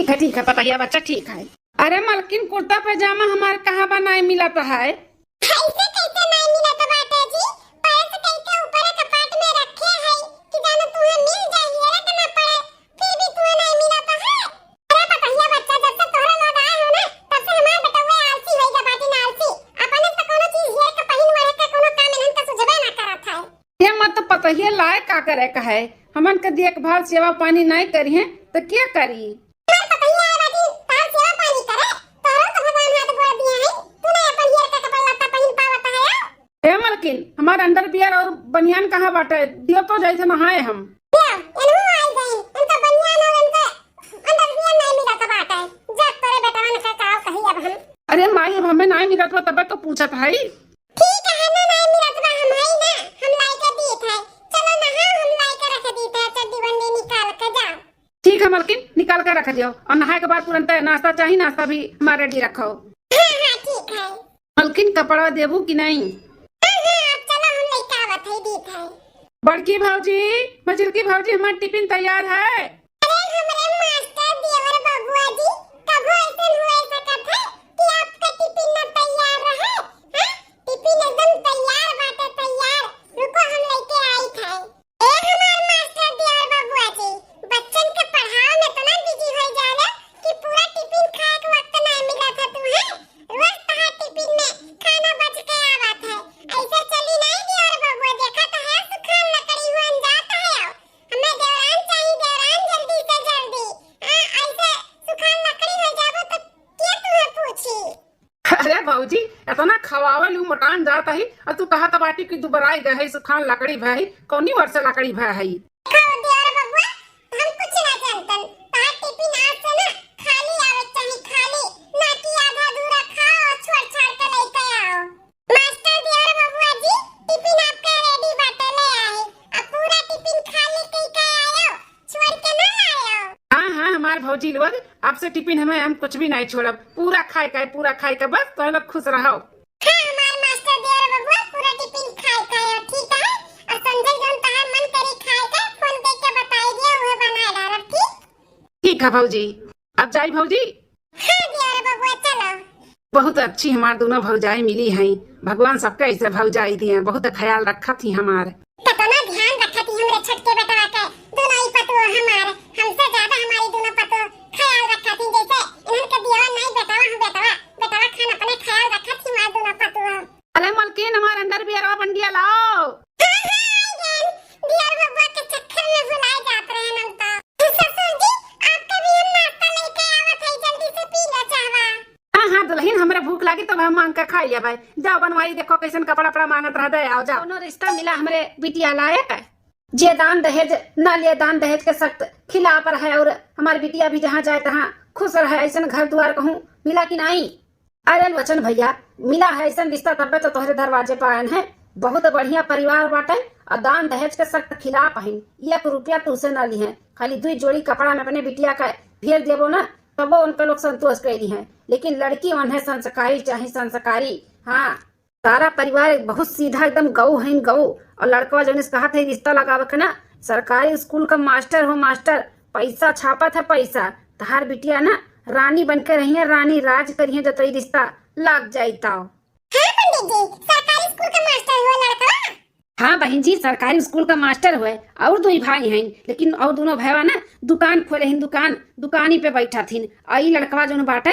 ठीक है पता बच्चा ठीक है। अरे मलकिन कुर्ता पैजामा हमारे कहाँ बनाए मिला तो है। कैसे कैसे नहीं मिला तो बाटे जी, पर्स कैसे ऊपर कपाट में रखे है कि जानो तुम्हें मिल जाए ये रख ना पड़े, फिर भी तुम्हें नहीं मिला तो है। अरे बताइए बच्चा, जब से तोहरा लोग आए हो ना तब से हमारे बेटवा आलसी होई जा बाटी ना आलसी, अपने से कोनो चीज हेर के पहिन वरे के कोनो काम इनन का सुझबे ना करत है। ये मत तो पता ही लाए का करे का है, हमन के देखभाल सेवा पानी नहीं करी है तो क्या करी। हमारे अंडर बियर और बनियान कहाँ बाटे दियो तो जैसे नहाए हम। अरे माई अब हमें नहीं मिला तब तो पूछत है। ठीक है ना, नहीं मिला तो हम ही ना, हम लाई के दिए थे, चलो नहा हम लाई के रख दी थे, चड्डी बंडी निकाल के जाओ। ठीक है मलकिन निकाल के रख दियो, और नहाए के बाद तुरंत नाश्ता चाहिए, नाश्ता भी हमारे रेडी रखो। हाँ हाँ ठीक है। मलकिन कपड़ा देबू कि नहीं? बड़की भाजी मझिलकी भाजी हमारा टिफिन तैयार है। अरे हमरे मास्टर देवर बबुआ जी, कब ऐसा हुआ सकत है कि आपका टिफिन न तैयार रहे? हां टिफिन एकदम तैयार बाटे, तैयार, रुको हम लेके आई थे। ए हमार मास्टर देवर बबुआ जी, बच्चन के पढ़ाओ में तो ना बिजी हो जाले कि पूरा टिफिन खाए के वक्त नहीं मिला था तुम्हें। रोज तहां टिफिन में खाना बच के आवत है, ऐसे चली नहीं देवर बबुआ, देखा तो है सुखान लकड़ी हुन जाता है। हमें देवरान चाहिए, देवरान जल्दी से जल्दी। ऐसे सुखान लकड़ी हो जाबो तो क्या तुम्हें पूछी। अरे भाजी इतना खवावल हूँ मकान जाता है और तू कहा बाटी की दुबराई गए है सुखान लकड़ी भाई, कौनी वर्ष लकड़ी भाई है। खाओ देवर बबुआ, हम कुछ ना जानतन, तार टिफिन आज से ना खाली आवे चाहिए, खाली ना कि आधा अधूरा खाओ और छोड़ छाड़ के लेके आओ। मास्टर देवर बबुआ जी, टिफिन आपका रेडी बाटे, ले आए। अब पूरा टिफिन खाली कई आयो, छोड़ के ना आयो। हाँ हाँ हमारे भौजी लोग आपसे टिफिन हमें हम कुछ भी नहीं छोड़ब, पूरा खाए का पूरा खाए का, बस तो लोग खुश रहो। हाँ हमारे मास्टर देवर बबुआ पूरा टिफिन खाए का ठीक है, और संजय जन तार मन करी खाए का फोन करके बताई दिया, वो बना डालब। ठीक ठीक है भौजी, अब जाई भौजी। हाँ देवर बबुआ चलो। बहुत अच्छी हमारे दोनों भौजाई मिली हैं, भगवान सबका ऐसे भौजाई दिए, बहुत ख्याल रखा थी हमारे। कितना ध्यान रखा थी हमरे छोटके बेटवा के, दोनों ही पतो हमारे, हमसे ज्यादा हमारी दोनों पतो ख्याल रखा थी, जैसे इन्हन के दिया नहीं बेटवा, हम बेटवा खान अपने ख्याल रखा थी हमारे दोनों पतो। अरे मलकिन हमारे अंदर भी अरवा बंडिया लाओ। देवर बबुआ के चक्कर में भुलाए जात रहे हम तो। ससुर जी आपका भी हम नाश्ता लेके आवत है, जल्दी से पी लो चाहवा। हाँ हाँ दुल्हन हमारे भूख लगी तो हम मांग कर खा लिया भाई, जाओ बनवाई देखो कैसन कपड़ा पड़ा मांगत रह दे, आओ जाओ। दोनों रिश्ता मिला हमारे बिटिया लायक है, जे दान दहेज न लिए दान दहेज के सख्त खिलाफ है, और हमारी बिटिया भी जहाँ जाए तहाँ खुश रहे, ऐसा घर द्वार कहूँ मिला कि नहीं। अरे वचन भैया मिला है ऐसा रिश्ता, तब तो तोहरे दरवाजे पर आयन है, बहुत बढ़िया परिवार बाटे, और दान दहेज के सख्त खिलाफ है, 1 रुपया तुझसे न ली है, खाली 2 जोड़ी कपड़ा में अपने बिटिया का भेज देवो ना तब वो उनके लोग संतोष कैली है, लेकिन लड़की मन है संस्कारी, चाहे संस्कारी। हाँ सारा परिवार बहुत सीधा एकदम गऊ है गऊ, और लड़का जो कहा था रिश्ता लगावे के ना सरकारी स्कूल का मास्टर हो, मास्टर पैसा छापा था पैसा, तहार बिटिया ना रानी बन के रही है, रानी राज करी है, जब तो रिश्ता लग जाता। हाँ पंडित जी, सरकारी स्कूल का मास्टर हुआ लड़का। हाँ बहन जी सरकारी स्कूल का मास्टर हुए, और 2 भाई हैं, लेकिन और दोनों भाईवा ना दुकान खोले हैं, दुकानी पे बैठा थी, आई लड़कवा जो बाटे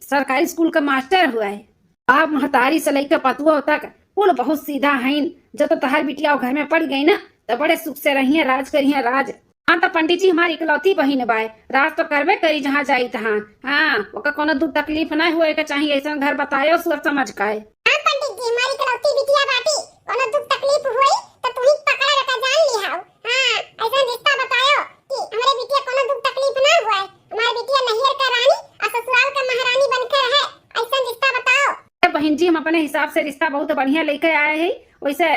सरकारी स्कूल का मास्टर हुआ है। आप महतारी से लेकर पतुआ तक कुल बहुत सीधा है, जब तो तहार बिटिया घर में पड़ गई ना तो बड़े सुख से रही है, राज करी है राज। हाँ तो पंडित जी हमारी इकलौती बहन बाय, राज तो करबे करी जहाँ जाई तहाँ। हाँ ओका कोनो दुख तकलीफ नहीं हुए के चाहिए, ऐसा घर बतायो सोच समझ के। हाँ पंडित जी हमारी इकलौती बिटिया बाटी, कोनो दुख तकलीफ हुई तो तू ही पकड़ रखा जान लिहाओ। हाँ ऐसा रिश्ता बतायो कि हमारे बिटिया कोनो दुख तकलीफ ना हुए, हमारी बिटिया नैहर का रानी और ससुराल का महारानी बनकर रहे, ऐसा रिश्ता बताओ। बहन जी हम अपने हिसाब से रिश्ता बहुत बढ़िया लेके आए हैं, वैसे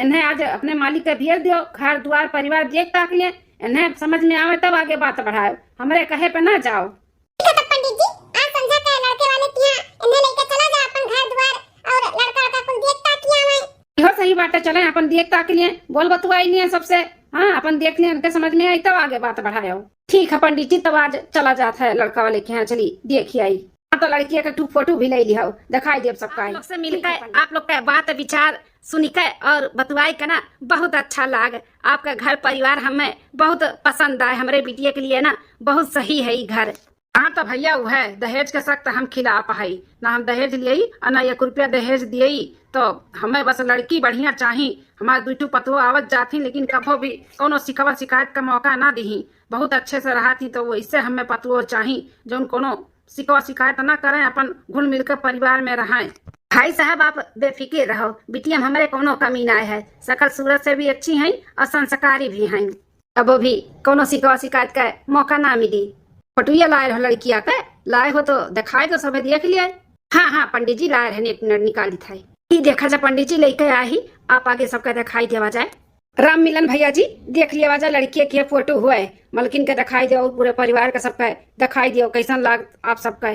इन्हें आज अपने मालिक का भेज दियो, घर द्वार परिवार देख ताक लिए, इन्हें समझ में आवे तब आगे बात बढ़ाओ, हमारे कहे पे ना जाओ। ठीक है पंडित जी, आज समझा के लड़के वाले किया, इन्हें लेके चला जा अपन घर द्वार और लड़का का कुल देख ताक किया मैं। इहो सही बात है, चले अपन देख ताक लिए, बोल बतुआई नहीं है सबसे। हाँ अपन देख लिया, उनके समझ में आई तब आगे बात बढ़ाओ। ठीक है पंडित जी, तब आज चला जाता है लड़का वाले के यहाँ, चली देखिए आई। हाँ तो लड़की का फोटो भी ले लिया, दिखाई दे सबका। आप लोग से मिलकर आप लोग का बात विचार सुनकर और बतवाई का ना बहुत अच्छा लाग। आपका घर परिवार हमें बहुत पसंद आए, हमारे बिटिया के लिए ना बहुत सही है ये घर। हाँ तो भैया वो है दहेज के सख्त हम खिलाफ है ना, हम दहेज लिए और ना 1 रुपया दहेज दिए, तो हमें बस लड़की बढ़िया चाहिए। हमारे दुटू पतुआ आवत जाती, लेकिन कभो भी कोनो शिकवा शिकायत का मौका ना दी, बहुत अच्छे से रहा थी। तो वो इससे हमें पतुआ चाहिए जो कोनो शिकवा शिकायत ना करें, अपन घुल मिलकर परिवार में रहें। भाई साहब आप बेफिक्र रहो, बिटिया हमारे कोनो कमी ना है, सकल सूरत से भी अच्छी हैं और संस्कारी भी हैं। अब भी कोनो शिकवा शिकायत का मौका ना मिली। पटुया लाए हो लड़किया के, लाए हो तो दिखाए तो सब देख लिया। हाँ हाँ पंडित जी लाए रहने निकाली था, ये देखा जा पंडित जी लेके आई, आप आगे सबका दिखाई देवा जाए। राम मिलन भैया जी देख लिया जा लड़की के फोटो हुआ है, मलकिन के दिखाई दो, पूरे परिवार का सबका दिखाई दियो कैसा लाग आप सबका।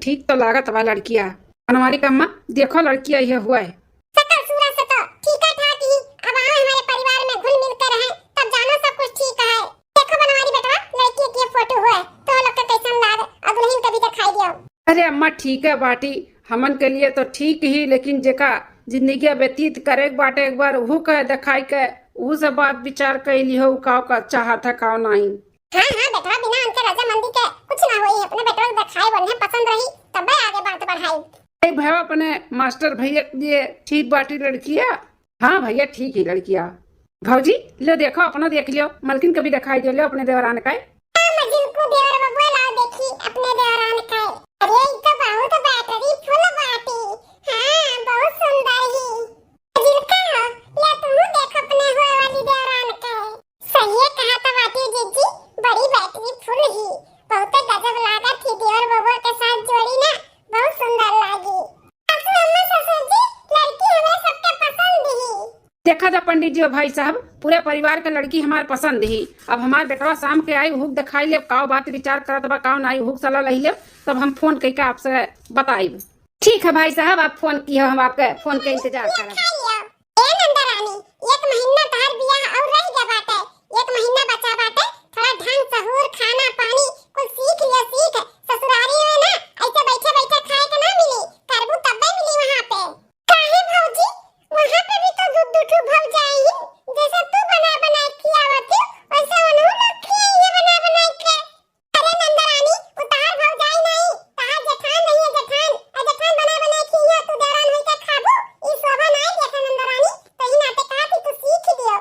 ठीक तो लागत बा लड़किया। हमारी कम्मा देखो लड़किया ये हुआ है, सकल सूरत से तो ठीक ठाक ही। अब आओ हमारे परिवार में घुल मिल कर रहें, तब जानो सब कुछ ठीक है। देखो बनवारी बेटवा लड़की की फोटो हुआ है, तो लोग का कैसा लाग, अब दुल्हन का भी दिखाई दियो। अरे अम्मा ठीक है बाटी, हमन के लिए तो ठीक ही, लेकिन जेका जिंदगी व्यतीत करे बाटे एक बार वो कह दिखाई के वो सब बात विचार कैली हो का चाहत है का नहीं। हाँ बेटवा बिना उनके रजामंदी के कुछ ना होई, अपने बेटवा को दिखाई बनने पसंद रही तब आगे बात बढ़ाई। भैया अपने मास्टर भैया ये ठीक बाटी लड़किया। हाँ भैया ठीक ही लड़किया। भाजी ले देखो अपना देख लियो, मलकिन कभी दिखाई दे लो अपने देवरान का। जिनको देवर बबुआ लाओ देखी अपने देवरान का। अरे ये तो बहुत बैटरी फुल बाटी, हाँ बहुत सुंदर ही। जिनका हो या तुम देख अपने हुए वाली देवरान का। सही है कहा था बाटी जीजी, बड़ी बैटरी फुल ही, बहुत गजब लगा थी देवर बबुआ के साथ जोड़ी ना, बहुत सुंदर लगी। सासू अम्मा ससुर जी लड़की हमें सबके पसंद ही। देखा था पंडित जी और भाई साहब पूरे परिवार का लड़की हमारे पसंद ही। अब हमारे बेटवा शाम के आई हुक दिखाई ले, काव बात विचार करत बा काव ना आई हुक सलाह लही ले, तब हम फोन करके आपसे बताइब। ठीक है भाई साहब आप फोन किए, हम आपके फोन के इंतजार करब। ए नंदा रानी 1 महीना तहार बियाह और रह गया बाटे, 1 महीना बचा बाटे, थोड़ा ढंग सहूर खाना पानी कुछ सीख लिया। सीख ससुरारी में ना ऐसे बैठे बैठे खाए के ना मिली, करबू तब्बे मिली वहां पे। काहे भौजी वहां पे भी तो दुठू भौज आई, जैसे तू बना बना खियावती वैसे उन्हों लोग खियाइए बना बना के। अरे नंदा रानी उतार भौज आई नहीं, तार जेठान नहीं है, जेठान और जेठान बना बना खिया तू देवरान होई के खाबू, ई शोभा नहीं देखा नंदा रानी। तो ई नाते कहा कि तू सीख लियो,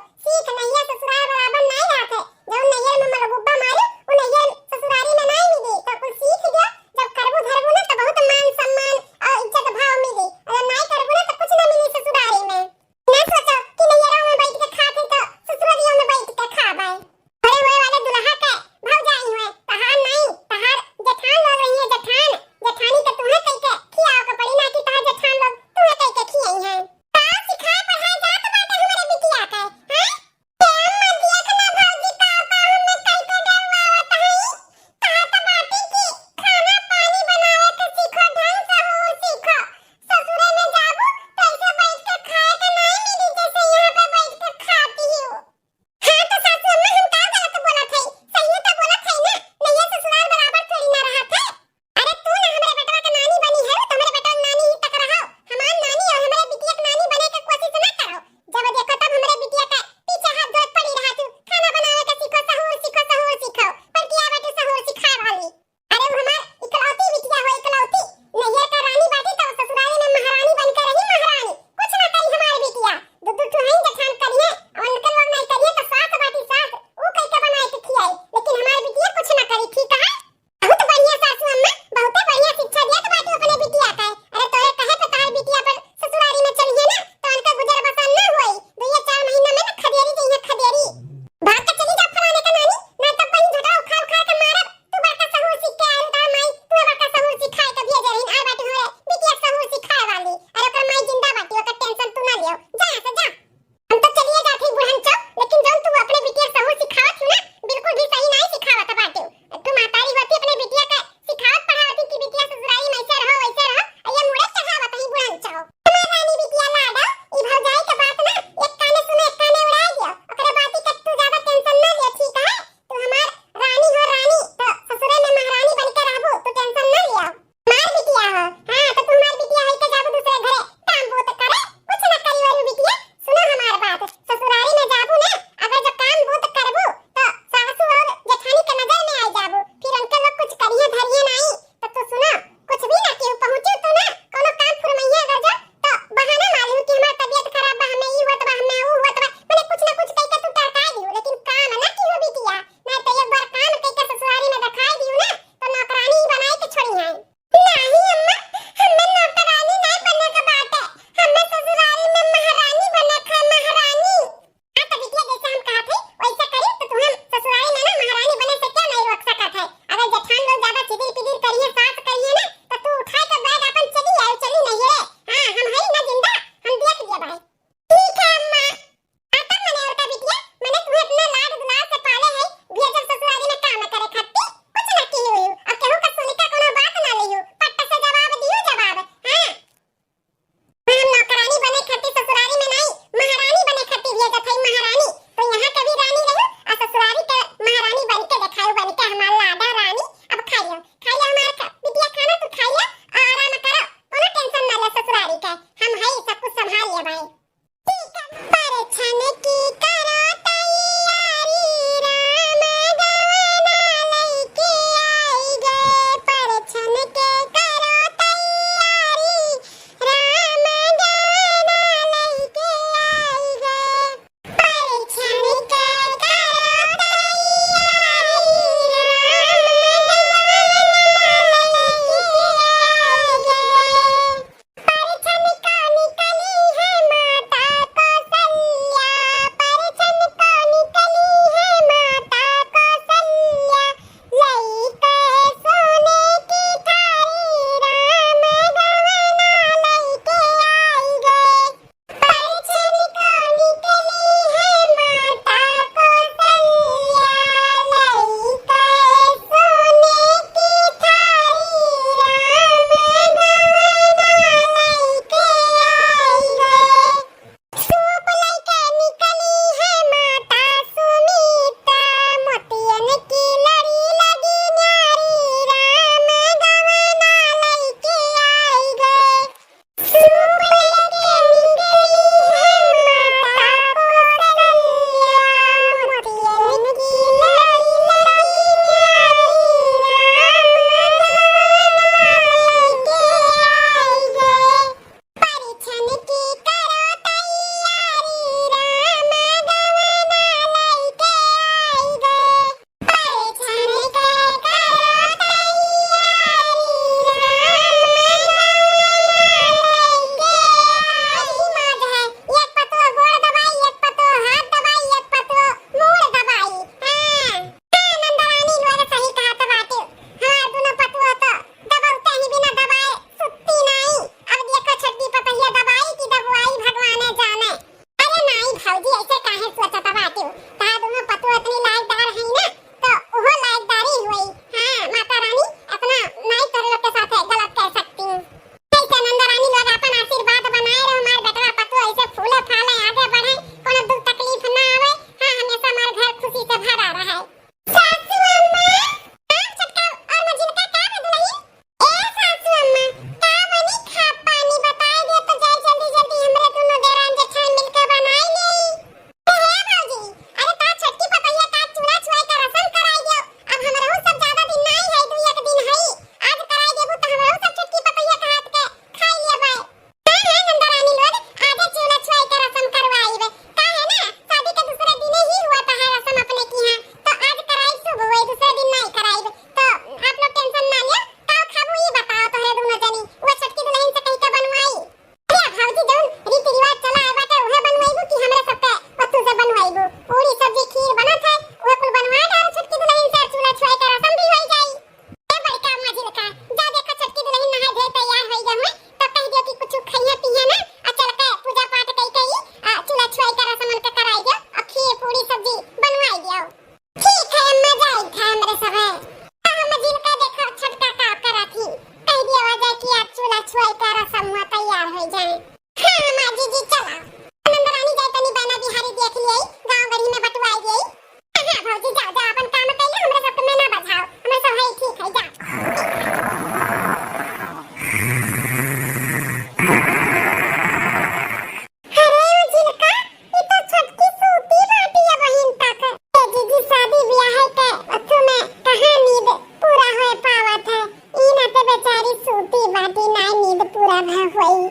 अरे जिनका ये तो छटकी सूती बाटी है बहिन तक ए जीजी शादी ब्याह के अथु में कहां नींद पूरा होए पावत है ई ना ते बेचारी सूती बाटी ना नींद पूरा भ होई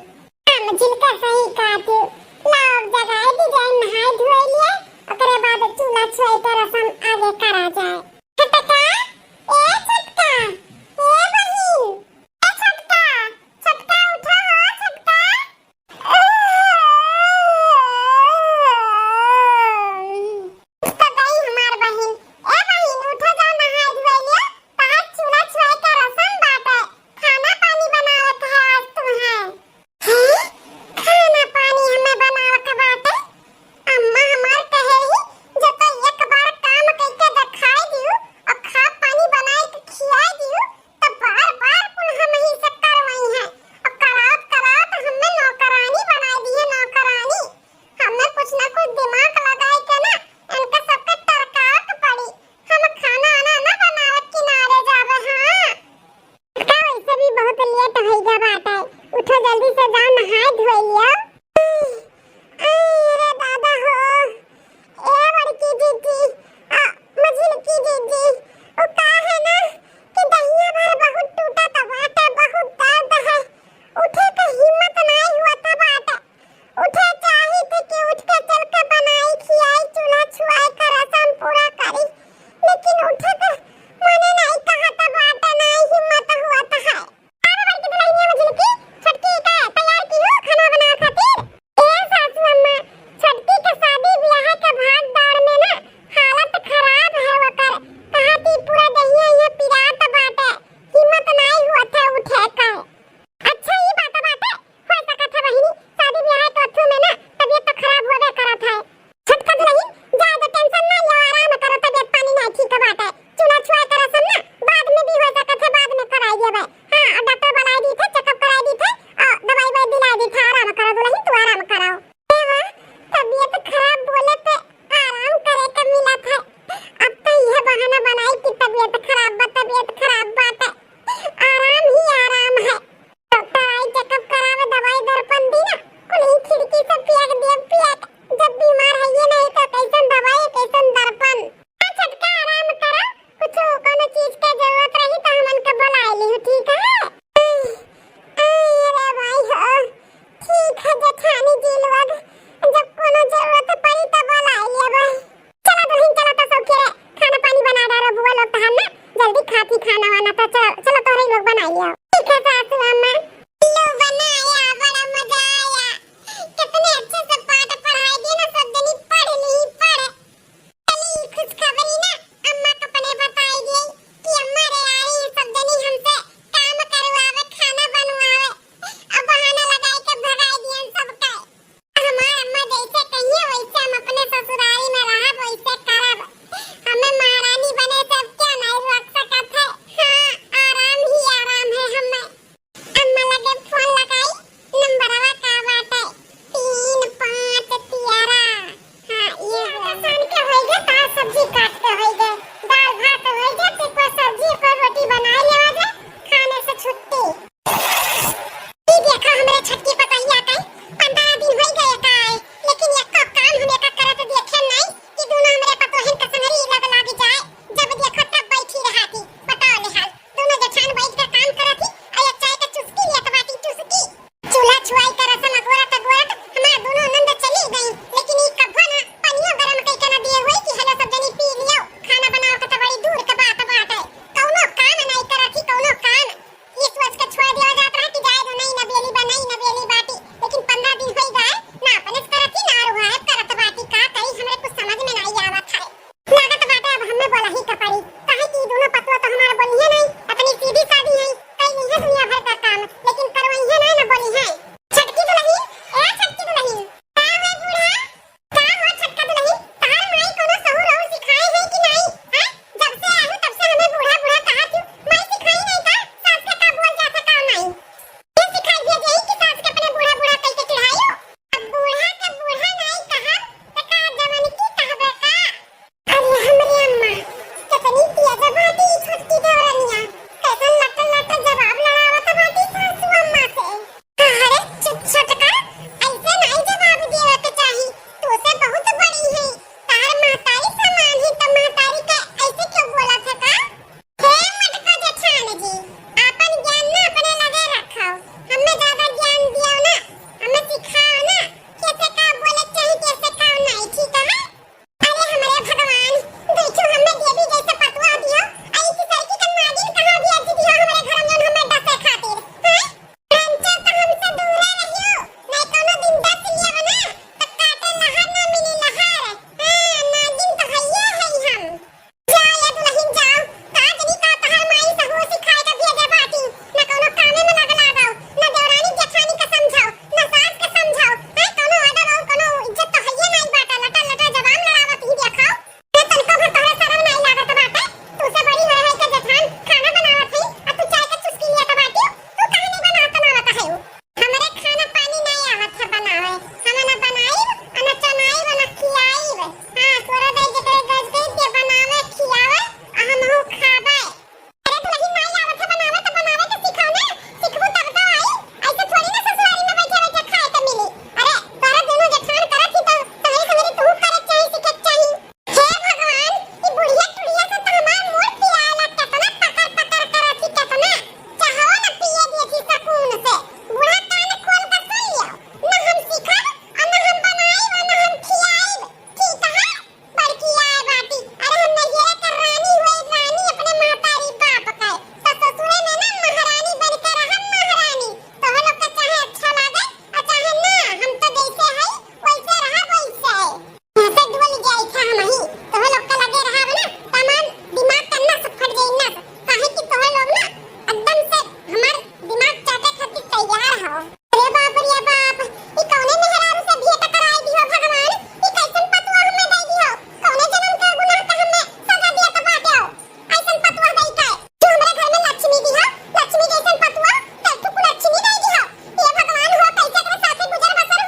हम जिनका सही काटू लाओ जगाए दी जाए नहाए धोए लिए ओकरे बाद चूल्हा छोए के रसम आगे करा जाए छटका ए छटका ए बहिन ए छटका छटका उठो हो छटका तो गई हमार बहिन ए बहिन उठो जाओ नहाए धोए लिए ताज चूल्हा छोए के रसम बाटे खाना पानी बनावत है आज तुम्हें हैं खाना पानी हमें बनावत बाटे अम्मा हमार कहे ही जो तो एक बार काम करके दिखाई दियो और खा पानी बनाए के खिलाई दियो तो बार बार कुल हम ही से करवाई है और करावत करावत हमें नौकरानी बना दी है नौकरानी हमें कुछ ना कुछ दिमाग लगाए के ना इनका सबके टरकावत पड़ी हम खाना आना ना बनावत किनारे जावे हां का वैसे भी बहुत लेट होइगा बात है उठो जल्दी से जाओ नहाए धोए लियो अरे दादा हो ए बड़की दीदी मझिलकी दीदी ओ का है ना कि दहिया भर बहुत टूटा था बाटे बहुत दर्द है उठे का हिम्मत नहीं हुआ था बाटे उठे चाही थे कि उठ के चल के बनाई खियाई चूल्हा छुआई का रसम पूरा करी लेकिन उठे तो मने नहीं कहा था बाटे नहीं हिम्मत हुआ था है अरे बड़की दुल्हनिया मझिलकी छटकी का तैयार की हो खाना बना खातिर ए सासू अम्मा छटकी के शादी ब्याह के भाग दौड़ में ना हालत खराब है वकर कहा थी पूरा दहिया ये पिरात बाटे हिम्मत नहीं हुआ था उठे का अच्छा ये बात हो सकत है बहिनी शादी ब्याह के अथु में ना तबीयत तो खराब होवे करत है छटका दुल्हन ज्यादा टेंशन ना लो आराम करो तबीयत पानी नहीं ठीक बाटे चूल्हा छुआ के रसम ना बाद में भी हो सकत है बाद में कराई देबे हां और डॉक्टर बुलाई दी थे चेकअप कराई दी थे और दवाई वाई दिलाई दी थे आराम करो दुल्हन तू आराम कराओ तबीयत खराब बोले पे आराम करे के मिला था अब तो यह बहाना बनाई कि तबीयत खराब बात है आराम ही आराम है डॉक्टर आई चेकअप करावे दवाई दर्पण दी ना कुल ही खिड़की से पिया जब बीमार है ये नहीं तो कैसन दवाई कैसन दर्पण छटका आराम करो कुछ कोनो चीज के जरूरत रही तो हमन के बुलाई ली ठीक है अरे भाई हो ठीक है जेठानी जी लोग जब कोनो जरूरत पड़ी तो बुलाई लिया भाई चलो दुल्हन चलो तो सब खेरे खाना पानी बना डालो बुआ लोग तो हम ना जल्दी खाती खाना वाना तो चलो तोरे लोग बनाई लियो ठीक है सासू अम्मा लो बनाया बड़ा मजा आया कितने अच्छे से पाठ पढ़ाई दी ना सब जनी पढ़ ली चली खुशखबरी ना अम्मा को अपने बताई दी कि अम्मा रे आई सब जनी हमसे काम करवावे खाना बनवावे अब बहाना लगाई के भगाई दियन सबका हमार अम्मा जैसे कहिए वैसे हम अपने ससुराली में रहब वैसे करब हमें महारानी बने सब क्या नहीं रख सकत है हां आराम ही आराम है हमें अम्मा लगे फोन लगाई नंबरवा का बाटे 3 5 11 हां ये आसान के होइगे दाल सब्जी काटते होइगे दाल भात होइगे तो कोई सब्जी कोई रोटी बना लेवा जे खाने से छुट्टी ई देखा हमरे छटकी पतैया कई